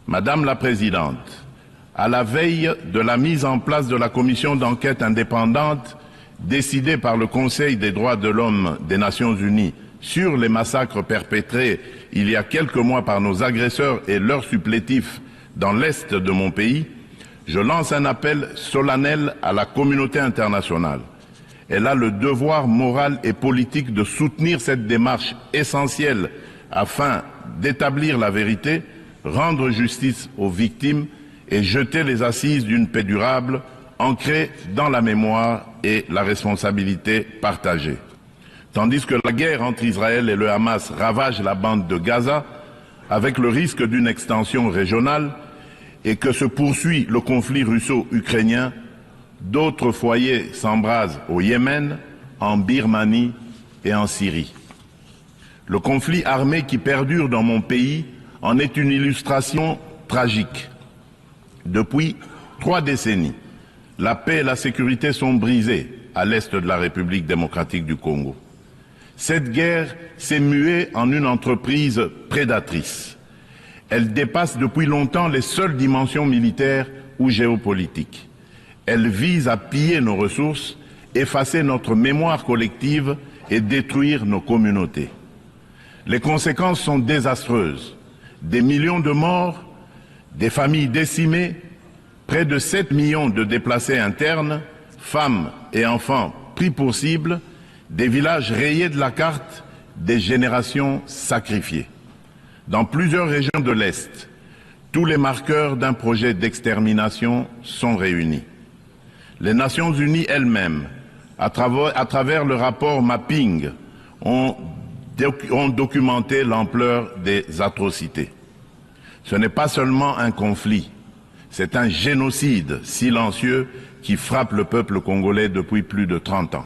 Madame la Présidente, à la veille de la mise en place de la commission d'enquête indépendante décidée par le Conseil des droits de l'homme des Nations Unies sur les massacres perpétrés il y a quelques mois par nos agresseurs et leurs supplétifs dans l'Est de mon pays, je lance un appel solennel à la communauté internationale. Elle a le devoir moral et politique de soutenir cette démarche essentielle afin d'établir la vérité, rendre justice aux victimes et jeter les assises d'une paix durable ancrée dans la mémoire et la responsabilité partagée. Tandis que la guerre entre Israël et le Hamas ravage la bande de Gaza, avec le risque d'une extension régionale, et que se poursuit le conflit russo-ukrainien, d'autres foyers s'embrasent au Yémen, en Birmanie et en Syrie. Le conflit armé qui perdure dans mon pays en est une illustration tragique. Depuis 3 décennies, la paix et la sécurité sont brisées à l'est de la République démocratique du Congo. Cette guerre s'est muée en une entreprise prédatrice. Elle dépasse depuis longtemps les seules dimensions militaires ou géopolitiques. Elle vise à piller nos ressources, effacer notre mémoire collective et détruire nos communautés. Les conséquences sont désastreuses. Des millions de morts, des familles décimées, près de 7 millions de déplacés internes, femmes et enfants pris pour cible, des villages rayés de la carte, des générations sacrifiées. Dans plusieurs régions de l'Est, tous les marqueurs d'un projet d'extermination sont réunis. Les Nations Unies elles-mêmes, à travers le rapport Mapping, ont documenté l'ampleur des atrocités. Ce n'est pas seulement un conflit, c'est un génocide silencieux qui frappe le peuple congolais depuis plus de 30 ans.